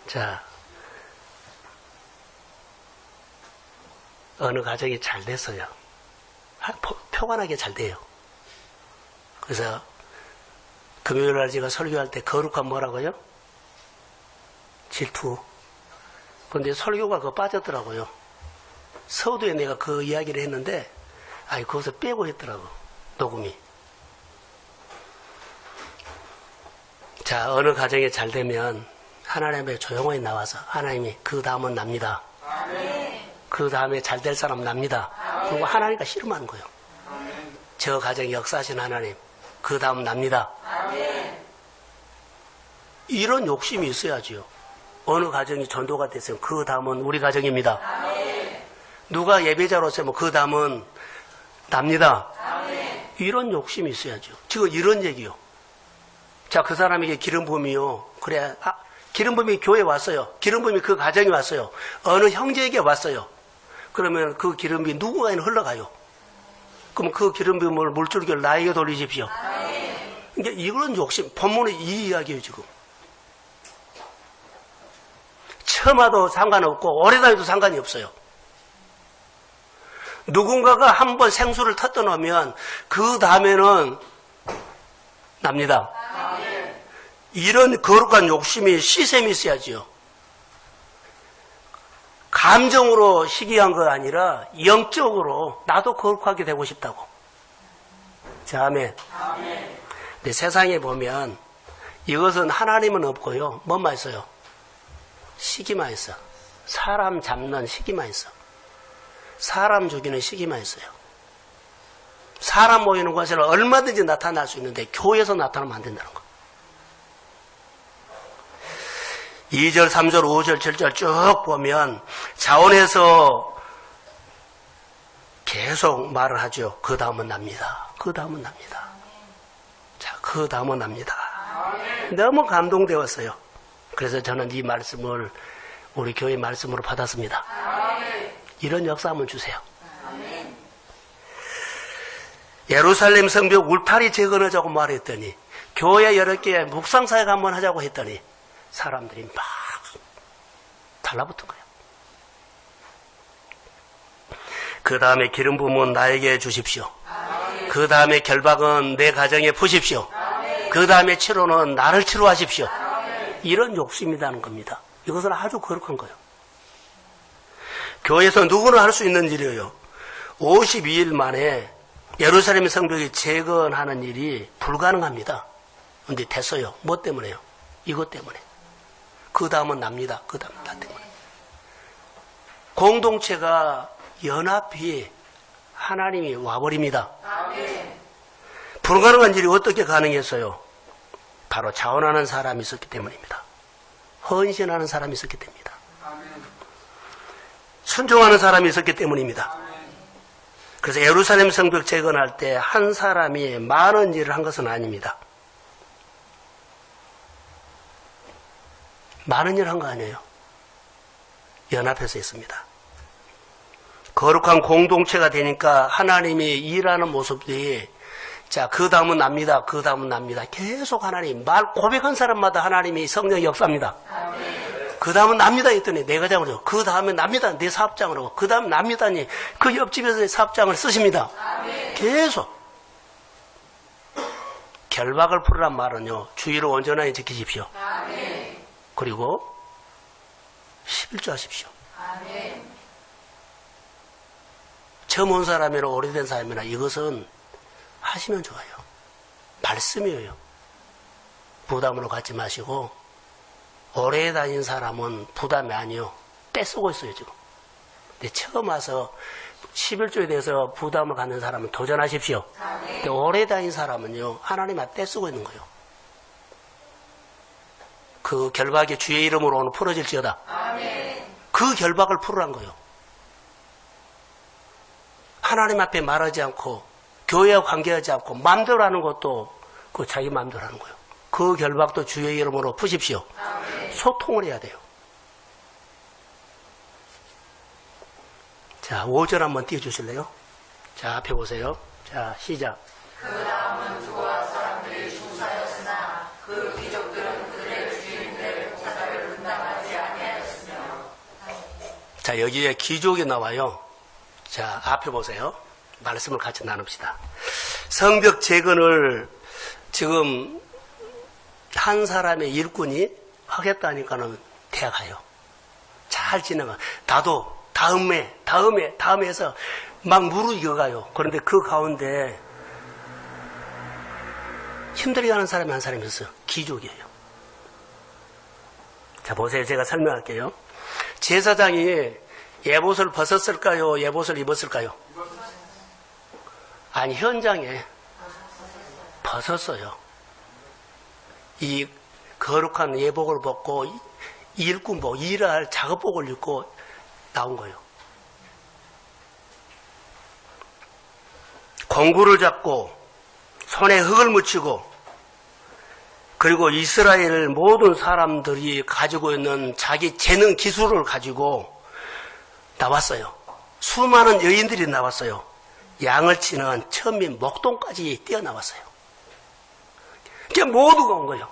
자, 어느 가정이 잘 됐어요. 평안하게 잘 돼요. 그래서 금요일날 제가 설교할 때 거룩한 뭐라고요? 질투. 근데 설교가 그거 빠졌더라고요. 서두에 내가 그 이야기를 했는데, 아니, 거기서 빼고 했더라고, 녹음이. 자, 어느 가정이 잘 되면 하나님의 조용히 나와서 하나님이 그 다음은 납니다. 그 다음에 잘 될 사람 납니다. 그리고 하나님과 씨름하는 거예요. 저 가정에 역사하신 하나님, 그 다음 납니다. 이런 욕심이 있어야지요. 어느 가정이 전도가 됐으면 그 다음은 우리 가정입니다. 누가 예배자로서 그 다음은 납니다. 이런 욕심이 있어야죠. 지금 이런 얘기요. 자, 그 사람에게 기름 부음이요. 그래, 기름 부음이 교회에 왔어요. 기름 부음이 그 가정에 왔어요. 어느 형제에게 왔어요. 그러면 그 기름 부음이 누군가에는 흘러가요. 그럼 그 기름 부음을 물줄기를 나에게 돌리십시오. 그러니까 이런 욕심, 본문의 이 이야기예요, 지금. 처음 와도 상관없고 오래 다녀도 상관이 없어요. 누군가가 한번 생수를 터뜨 놓으면 그 다음에는 납니다. 이런 거룩한 욕심이 시샘이 있어야지요. 감정으로 시기한 거 아니라 영적으로 나도 거룩하게 되고 싶다고. 자, 아멘. 근데 세상에 보면 이것은 하나님은 없고요. 뭐만 있어요? 시기만 있어. 사람 잡는 시기만 있어. 사람 죽이는 시기만 있어요. 사람 모이는 것에는 얼마든지 나타날 수 있는데 교회에서 나타나면 안 된다는 거. 2절, 3절, 5절, 7절 쭉 보면 자원에서 계속 말을 하죠. 그 다음은 납니다. 그 다음은 납니다. 자, 그 다음은 납니다. 너무 감동되었어요. 그래서 저는 이 말씀을 우리 교회 말씀으로 받았습니다. 이런 역사 한번 주세요. 예루살렘 성벽 울타리 재건하자고 말했더니 교회 여러 개 묵상사역 한번 하자고 했더니 사람들이 막 달라붙은 거예요. 그 다음에 기름 부음은 나에게 주십시오. 그 다음에 결박은 내 가정에 푸십시오. 그 다음에 치료는 나를 치료하십시오. 이런 욕심이라는 겁니다. 이것은 아주 거룩한 거예요. 교회에서 누구나 할 수 있는 일이에요. 52일 만에 예루살렘 성벽이 재건하는 일이 불가능합니다. 그런데 됐어요. 뭐 때문에요? 이것 때문에. 그 다음은 납니다. 그 다음은 나 때문에. 공동체가 연합이 하나님이 와버립니다. 불가능한 일이 어떻게 가능했어요? 바로 자원하는 사람이 있었기 때문입니다. 헌신하는 사람이 있었기 때문입니다. 순종하는 사람이 있었기 때문입니다. 그래서 예루살렘 성벽 재건할 때 한 사람이 많은 일을 한 것은 아닙니다. 많은 일을 한 거 아니에요. 연합해서 했습니다. 거룩한 공동체가 되니까 하나님이 일하는 모습들이 자, 그 다음은 납니다. 그 다음은 납니다. 계속 하나님 말 고백한 사람마다 하나님이 성령 역사입니다. 그 다음은 납니다 했더니 내 가장으로 그 다음에 납니다. 내 사업장으로 그 다음 납니다니 그 옆집에서 사업장을 쓰십니다. 계속 결박을 풀으란 말은요. 주의를 온전하게 지키십시오. 그리고 11조 하십시오. 처음 온 사람이나 오래된 사람이나 이것은 하시면 좋아요. 말씀이에요. 부담으로 갖지 마시고 오래 다닌 사람은 부담이 아니요. 떼쓰고 있어요 지금. 근데 처음 와서 11조에 대해서 부담을 갖는 사람은 도전하십시오. 근데 오래 다닌 사람은요. 하나님한테 떼쓰고 있는 거예요. 그 결박이 주의 이름으로 오늘 풀어질지어다. 그 결박을 풀으란 거예요. 하나님 앞에 말하지 않고 교회와 관계하지 않고 마음대로 하는 것도 그 자기 마음대로 하는 거예요. 그 결박도 주의 이름으로 푸십시오. 소통을 해야 돼요. 자, 5절 한번 띄워주실래요? 자, 앞에 보세요. 자, 시작. 그 다음은 두와 사람들이 중사였으나 그 귀족들은 그들의 주인들의 봉사를 분담하지 아니하였으며. 자, 여기에 귀족이 나와요. 자, 앞에 보세요. 말씀을 같이 나눕시다. 성벽 재건을 지금 한 사람의 일꾼이 하겠다니까는 대가요. 잘 지나가. 나도 다음에 해서 막 무르익어가요. 그런데 그 가운데 힘들어하는 사람이 한 사람이 있어요. 기족이에요. 자, 보세요. 제가 설명할게요. 제사장이 예봇을 벗었을까요? 예봇을 입었을까요? 아니, 현장에 벗었어요. 이 거룩한 예복을 벗고 일꾼복, 일할 작업복을 입고 나온 거예요. 공구를 잡고 손에 흙을 묻히고, 그리고 이스라엘 모든 사람들이 가지고 있는 자기 재능 기술을 가지고 나왔어요. 수많은 여인들이 나왔어요. 양을 치는 천민 목동까지 뛰어나왔어요. 이게 모두가 온 거예요.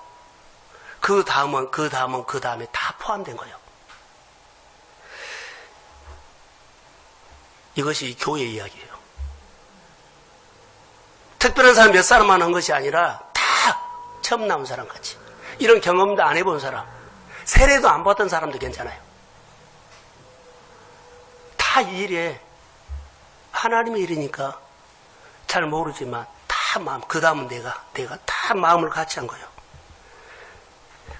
그 다음에 다 포함된 거예요. 이것이 교회 이야기예요. 특별한 사람 몇 사람만 한 것이 아니라 다 처음 나온 사람 같이. 이런 경험도 안 해본 사람, 세례도 안 받던 사람도 괜찮아요. 다 이 일에 하나님의 일이니까 잘 모르지만 다 마음, 그 다음은 내가 다 마음을 같이 한 거예요.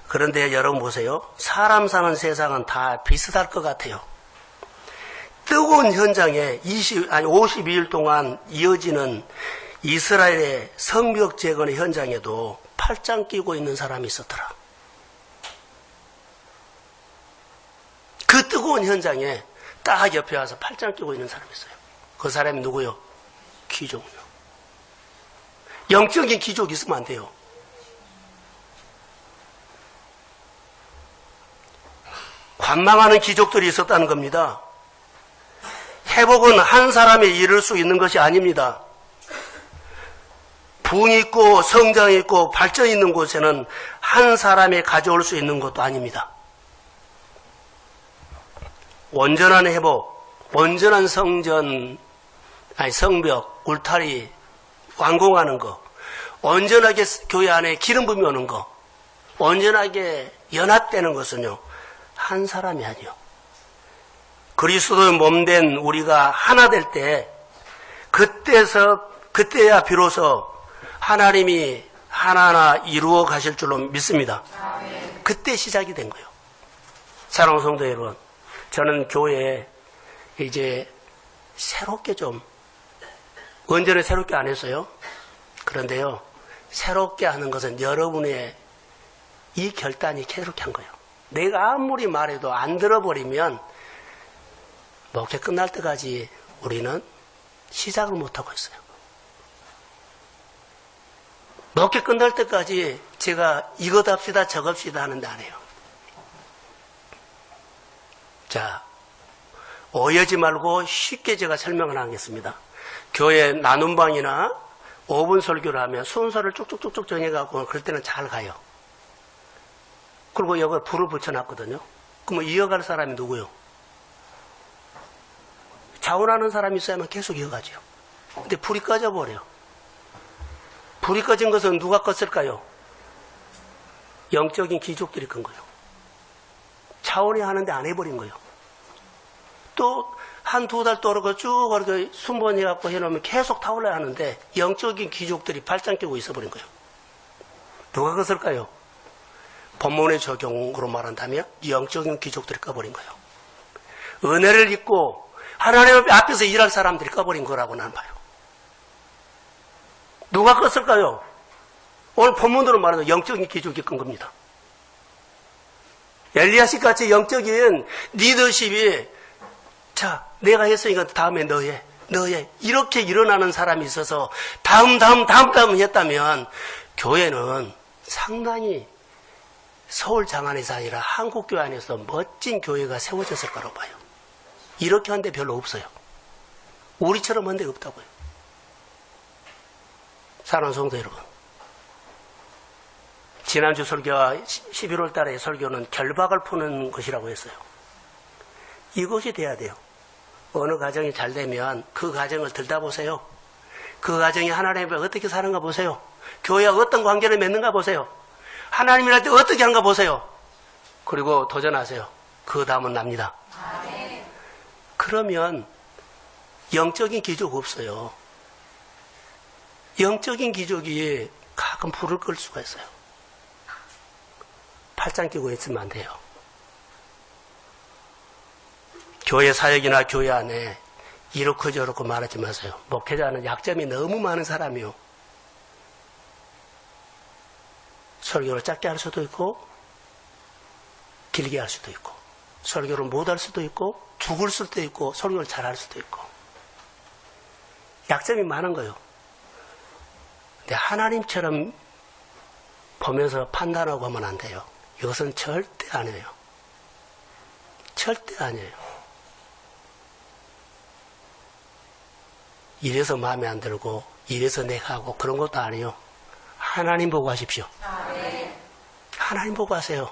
그런데 여러분 보세요. 사람 사는 세상은 다 비슷할 것 같아요. 뜨거운 현장에 52일 동안 이어지는 이스라엘의 성벽 재건의 현장에도 팔짱 끼고 있는 사람이 있었더라. 그 뜨거운 현장에 딱 옆에 와서 팔짱 끼고 있는 사람이 있어요. 그 사람이 누구요? 귀족이요. 영적인 귀족이 있으면 안 돼요. 관망하는 귀족들이 있었다는 겁니다. 회복은 한 사람에 이를 수 있는 것이 아닙니다. 부흥이 있고 성장이 있고 발전이 있는 곳에는 한 사람이 가져올 수 있는 것도 아닙니다. 온전한 회복, 온전한 성벽, 울타리 완공하는 거, 온전하게 교회 안에 기름 부음이 오는 거, 온전하게 연합되는 것은요, 한 사람이 아니요. 그리스도의 몸된 우리가 하나 될 때, 그때야 비로소 하나님이 하나하나 이루어 가실 줄로 믿습니다. 그때 시작이 된 거예요. 사랑하는 성도 여러분, 저는 교회에 이제 새롭게 좀, 언제는 새롭게 안 했어요. 그런데요, 새롭게 하는 것은 여러분의 이 결단이 새롭게 한 거예요. 내가 아무리 말해도 안 들어버리면 목회 끝날 때까지 우리는 시작을 못하고 있어요. 목회 끝날 때까지 제가 이것 합시다 저것 합시다 하는데 안 해요. 자, 오해하지 말고 쉽게 제가 설명을 하겠습니다. 교회 나눔방이나 5분 설교를 하면 순서를 쭉쭉쭉쭉 정해갖고 그럴 때는 잘 가요. 그리고 여기 불을 붙여놨거든요. 그러면 이어갈 사람이 누구요? 자원하는 사람이 있어야만 계속 이어가죠. 근데 불이 꺼져버려요. 불이 꺼진 것은 누가 껐을까요? 영적인 귀족들이 끈 거예요. 차원이 하는데 안 해버린 거예요. 또 한두 달 떠오르고 쭉 이렇게 순번해갖고 해놓으면 계속 타올라야 하는데 영적인 귀족들이 발짱 끼고 있어버린 거예요. 누가 껐을까요? 본문의 적용으로 말한다면 영적인 귀족들이 꺼버린 거예요. 은혜를 입고 하나님 앞에서 일할 사람들이 꺼버린 거라고 나는 봐요. 누가 껐을까요? 오늘 본문으로 말하는 영적인 귀족이 끈 겁니다. 엘리야식 같이 영적인 리더십이 자, 내가 했으니까 다음에 너 해. 이렇게 일어나는 사람이 있어서 다음 했다면 교회는 상당히 서울 장안에서 아니라 한국교회 안에서 멋진 교회가 세워졌을 거라고 봐요. 이렇게 한 데 별로 없어요. 우리처럼 한 데 없다고요. 사랑하는 성도 여러분, 지난주 설교와 11월 달의 설교는 결박을 푸는 것이라고 했어요. 이것이 돼야 돼요. 어느 가정이 잘 되면 그 가정을 들다보세요. 그 가정이 하나님과 어떻게 사는가 보세요. 교회와 어떤 관계를 맺는가 보세요. 하나님이랑 때 어떻게 하는가 보세요. 그리고 도전하세요. 그 다음은 납니다. 그러면 영적인 기적 없어요. 영적인 기적이 가끔 불을 끌 수가 있어요. 팔짱 끼고 있으면 안 돼요. 교회 사역이나 교회 안에 이렇고 저렇고 말하지 마세요. 목회자는 약점이 너무 많은 사람이요. 설교를 짧게 할 수도 있고 길게 할 수도 있고 설교를 못 할 수도 있고 죽을 수도 있고 설교를 잘할 수도 있고 약점이 많은 거예요. 근데 하나님처럼 보면서 판단하고 하면 안 돼요. 이것은 절대 아니에요. 절대 아니에요. 이래서 마음에 안 들고 이래서 내가 하고 그런 것도 아니에요. 하나님 보고 하십시오. 하나님 보고 하세요.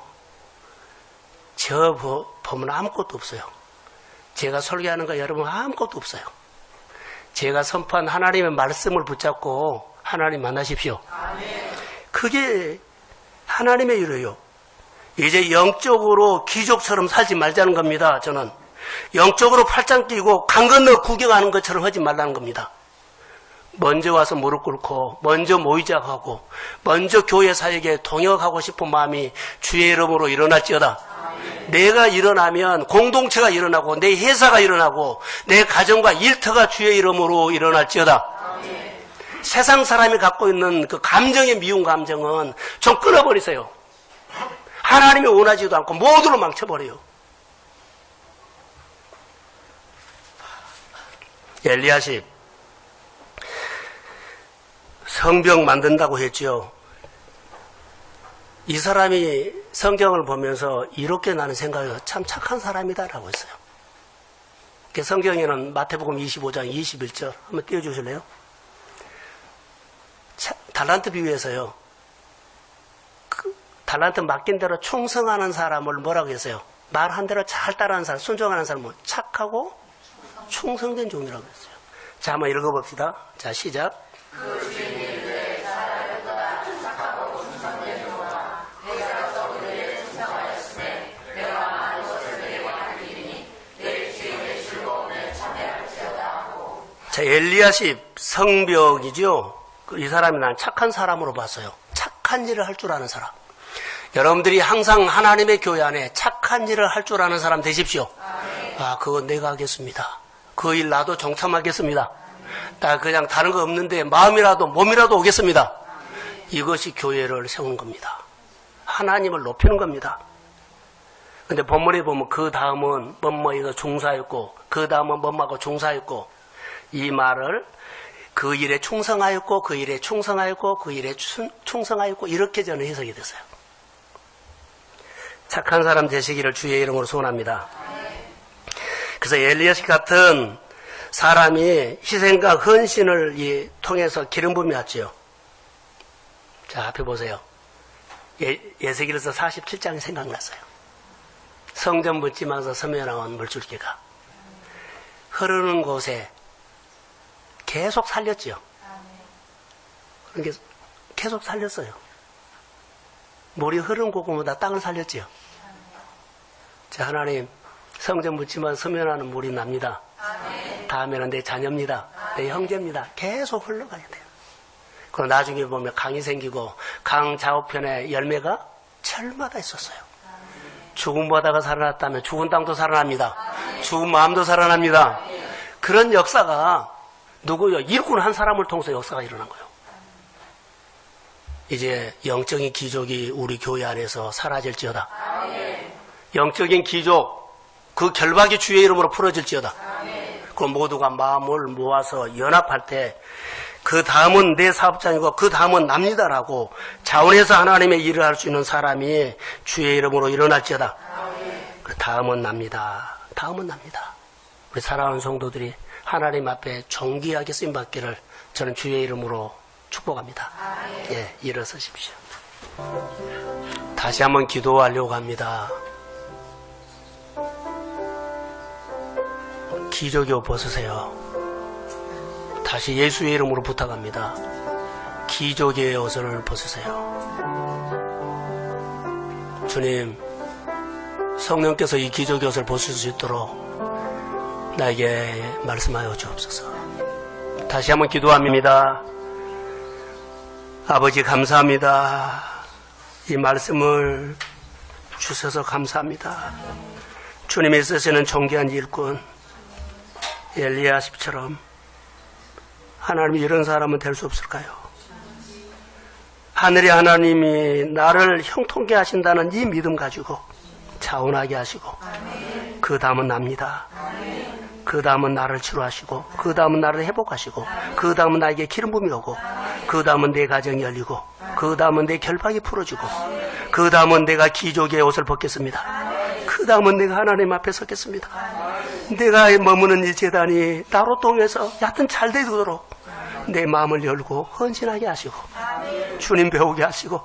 저 보면 아무것도 없어요. 제가 설교하는 거 여러분 아무것도 없어요. 제가 선포한 하나님의 말씀을 붙잡고 하나님 만나십시오. 그게 하나님의 일이에요. 이제 영적으로 기적처럼 살지 말자는 겁니다. 저는 영적으로 팔짱 끼고 강 건너 구경하는 것처럼 하지 말라는 겁니다. 먼저 와서 무릎 꿇고 먼저 모이자고 하고 먼저 교회 사역에 동역하고 싶은 마음이 주의 이름으로 일어날지어다. 내가 일어나면 공동체가 일어나고 내 회사가 일어나고 내 가정과 일터가 주의 이름으로 일어날지어다. 세상 사람이 갖고 있는 그 감정의 미운 감정은 좀 끊어버리세요. 하나님이 원하지도 않고 모두로 망쳐버려요. 엘리야십 성벽 만든다고 했죠. 이 사람이 성경을 보면서 이렇게 나는 생각해요. 참 착한 사람이다라고 했어요. 성경에는 마태복음 25장 21절 한번 띄워주실래요? 달란트 비유에서요. 그 달란트 맡긴 대로 충성하는 사람을 뭐라고 했어요? 말한 대로 잘 따르는 사람, 순종하는 사람은 착하고 충성된 종이라고 했어요. 자, 한번 읽어봅시다. 자, 시작. 그 주인들의 사람보다 착하고 충성된 종아, 내가로서 그들의 충성하였으니 내가 많은 것을 내게 맡기니 내 주인의 즐거움에 참여할지어다 하고. 자, 엘리야십 성벽이죠. 이 사람이 난 착한 사람으로 봤어요. 착한 일을 할 줄 아는 사람. 여러분들이 항상 하나님의 교회 안에 착한 일을 할 줄 아는 사람 되십시오. 아, 그건 내가 하겠습니다. 그 일 나도 정참하겠습니다. 나 그냥 다른 거 없는데 마음이라도 몸이라도 오겠습니다. 이것이 교회를 세우는 겁니다. 하나님을 높이는 겁니다. 근데 본문에 보면 그 다음은 뭐뭐이가 종사했고 그 다음은 뭐뭐하고 종사했고 이 말을 그 일에 충성하였고 그 일에 충성하였고 그 일에 충성하였고 이렇게 저는 해석이 됐어요. 착한 사람 되시기를 주의 이름으로 소원합니다. 그래서 엘리야식 같은 사람이 희생과 헌신을 통해서 기름 부음이 왔죠. 자, 앞에 보세요. 에스겔서 47장이 생각났어요. 성전 묻지마서 섬에 나온 물줄기가 흐르는 곳에 계속 살렸죠. 그러니까 계속 살렸어요. 물이 흐르는 곳마다 땅을 살렸죠. 자, 하나님 성전 묻지마서 섬에 나는 물이 납니다. 다음에는 내 자녀입니다. 내 형제입니다. 계속 흘러가야 돼요. 그리고 나중에 보면 강이 생기고 강 좌우편에 열매가 철마다 있었어요. 죽은 바다가 살아났다면 죽은 땅도 살아납니다. 죽은 마음도 살아납니다. 그런 역사가 누구요? 일꾼 한 사람을 통해서 역사가 일어난 거예요. 이제 영적인 기적이 우리 교회 안에서 사라질지어다. 영적인 기적, 그 결박이 주의 이름으로 풀어질지어다. 그 모두가 마음을 모아서 연합할 때 그 다음은 내 사업장이고 그 다음은 납니다라고 자원해서 하나님의 일을 할 수 있는 사람이 주의 이름으로 일어날지어다. 그 다음은 납니다. 다음은 납니다. 우리 사랑하는 성도들이 하나님 앞에 존귀하게 쓰임받기를 저는 주의 이름으로 축복합니다. 예, 일어서십시오. 다시 한번 기도하려고 합니다. 기저귀 옷 벗으세요. 다시 예수의 이름으로 부탁합니다. 기저귀의 옷을 벗으세요. 주님, 성령께서 이 기적의 옷을 보실 수 있도록 나에게 말씀하여 주옵소서. 다시 한번 기도합니다. 아버지 감사합니다. 이 말씀을 주셔서 감사합니다. 주님이 쓰시는 존귀한 일꾼 엘리야십처럼 하나님이 이런 사람은 될 수 없을까요? 하늘의 하나님이 나를 형통케 하신다는 이 믿음 가지고 자원하게 하시고 그 다음은 납니다. 그 다음은 나를 치료하시고 그 다음은 나를 회복하시고 그 다음은 나에게 기름 부음이 오고 그 다음은 내 가정이 열리고 그 다음은 내 결박이 풀어지고 그 다음은 내가 기적의 옷을 벗겠습니다. 그 다음은 내가 하나님 앞에 서겠습니다. 내가 머무는 이 제단이 나로 통해서 얕은 잘 되도록 내 마음을 열고 헌신하게 하시고 주님 배우게 하시고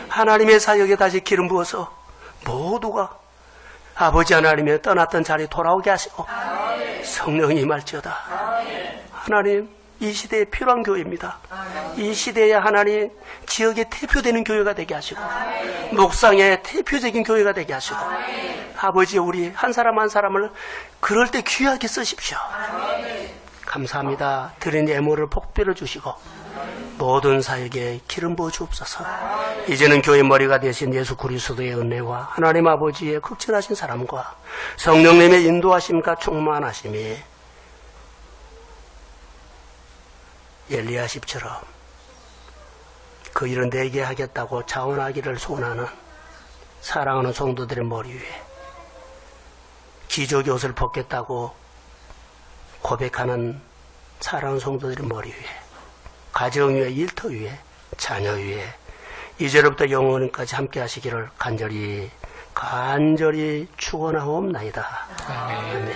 하나님의 사역에 다시 기름 부어서 모두가 아버지 하나님의 떠났던 자리에 돌아오게 하시고 성령이 임할지어다. 하나님, 이 시대에 필요한 교회입니다. 이 시대에 하나님 지역에 대표되는 교회가 되게 하시고 목상의 대표적인 교회가 되게 하시고 아버지 우리 한 사람 한 사람을 그럴 때 귀하게 쓰십시오. 감사합니다. 드린 예물을 복비를 주시고 모든 사역에 기름 부어 주옵소서. 이제는 교회 머리가 되신 예수 그리스도의 은혜와 하나님 아버지의 극진하신 사랑과 성령님의 인도하심과 충만하심이 엘리야십처럼 그 일은 내게 하겠다고 자원하기를 소원하는 사랑하는 성도들의 머리 위에 기적의 옷을 벗겠다고 고백하는 사랑하는 성도들의 머리 위에 가정 위에 일터 위에 자녀 위에 이제로부터 영원까지 함께 하시기를 간절히 축원하옵나이다. 아멘.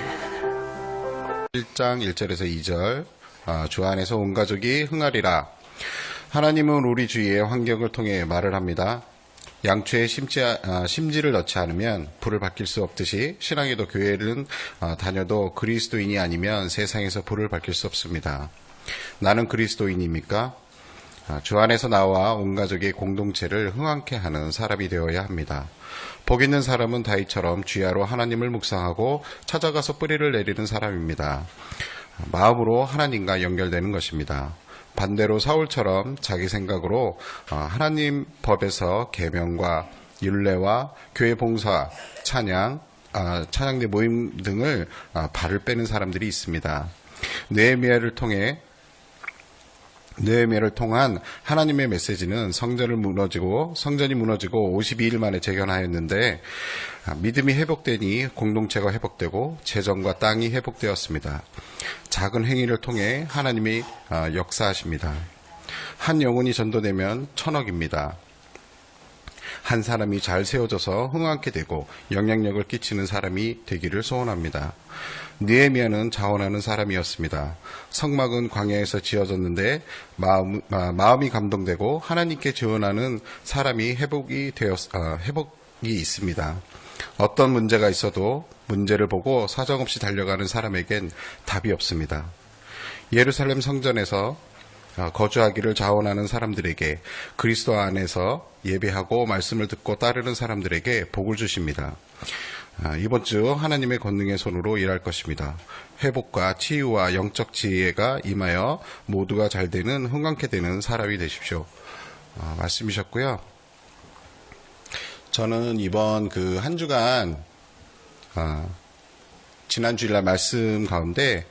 1장 1절에서 2절 주 안에서 온 가족이 흥하리라. 하나님은 우리 주위의 환경을 통해 말을 합니다. 양초에 심지를 넣지 않으면 불을 밝힐 수 없듯이 신앙에도 교회는 다녀도 그리스도인이 아니면 세상에서 불을 밝힐 수 없습니다. 나는 그리스도인입니까? 주 안에서 나와 온 가족의 공동체를 흥황케 하는 사람이 되어야 합니다. 복 있는 사람은 다윗처럼 주야로 하나님을 묵상하고 찾아가서 뿌리를 내리는 사람입니다. 마음으로 하나님과 연결되는 것입니다. 반대로 사울처럼 자기 생각으로 하나님 법에서 계명과 율례와 교회 봉사, 찬양대 모임 등을 발을 빼는 사람들이 있습니다. 느헤미야를 통한 하나님의 메시지는 성전이 무너지고 52일 만에 재건하였는데 믿음이 회복되니 공동체가 회복되고 재정과 땅이 회복되었습니다. 작은 행위를 통해 하나님이 역사하십니다. 한 영혼이 전도되면 1000억입니다. 한 사람이 잘 세워져서 흥황케 되고 영향력을 끼치는 사람이 되기를 소원합니다. 느헤미야는 자원하는 사람이었습니다. 성막은 광야에서 지어졌는데 마음이 감동되고 하나님께 지원하는 사람이 회복이 있습니다. 어떤 문제가 있어도 문제를 보고 사정없이 달려가는 사람에겐 답이 없습니다. 예루살렘 성전에서 거주하기를 자원하는 사람들에게 그리스도 안에서 예배하고 말씀을 듣고 따르는 사람들에게 복을 주십니다. 이번 주 하나님의 권능의 손으로 일할 것입니다. 회복과 치유와 영적 지혜가 임하여 모두가 잘 되는 흥황케 되는 사람이 되십시오. 말씀이셨고요. 저는 이번 한 주간 지난 주일날 말씀 가운데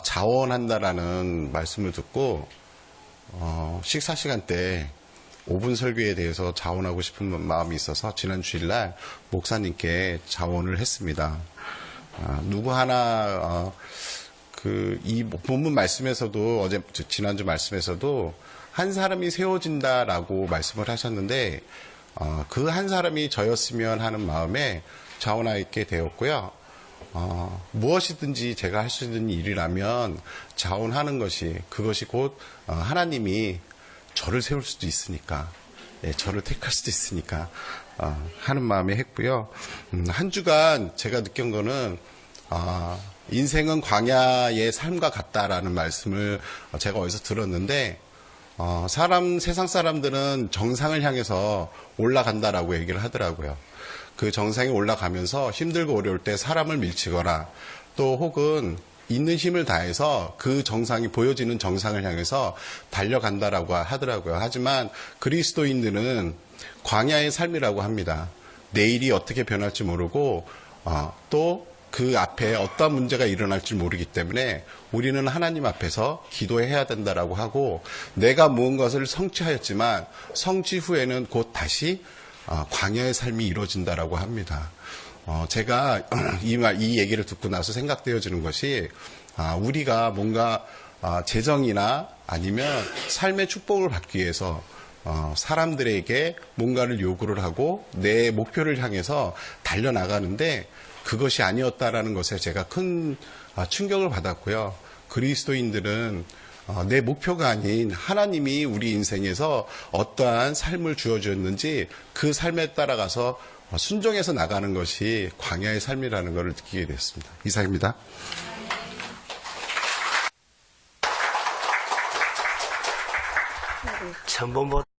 자원한다라는 말씀을 듣고 식사 시간 때 5분 설교에 대해서 자원하고 싶은 마음이 있어서 지난 주일날 목사님께 자원을 했습니다. 누구 하나 이 본문 말씀에서도 지난주 말씀에서도 한 사람이 세워진다라고 말씀을 하셨는데 그 한 사람이 저였으면 하는 마음에 자원하게 되었고요. 무엇이든지 제가 할 수 있는 일이라면 자원하는 그것이 곧 하나님이 저를 세울 수도 있으니까, 저를 택할 수도 있으니까 하는 마음에 했고요. 한 주간 제가 느낀 거는 인생은 광야의 삶과 같다라는 말씀을 제가 어디서 들었는데 세상 사람들은 정상을 향해서 올라간다라고 얘기를 하더라고요. 그 정상에 올라가면서 힘들고 어려울 때 사람을 밀치거나 또 혹은 있는 힘을 다해서 그 정상이 보여지는 정상을 향해서 달려간다라고 하더라고요. 하지만 그리스도인들은 광야의 삶이라고 합니다. 내일이 어떻게 변할지 모르고 또 그 앞에 어떤 문제가 일어날지 모르기 때문에 우리는 하나님 앞에서 기도해야 된다라고 하고 내가 무언가를 성취하였지만 성취 후에는 곧 다시 광야의 삶이 이루어진다라고 합니다. 제가 이 얘기를 듣고 나서 생각되어지는 것이 우리가 뭔가 재정이나 아니면 삶의 축복을 받기 위해서 사람들에게 뭔가를 요구를 하고 내 목표를 향해서 달려나가는데 그것이 아니었다라는 것에 제가 큰 충격을 받았고요. 그리스도인들은 내 목표가 아닌 하나님이 우리 인생에서 어떠한 삶을 주어주었는지 그 삶에 따라가서 순종해서 나가는 것이 광야의 삶이라는 것을 느끼게 됐습니다. 이상입니다. 전번보다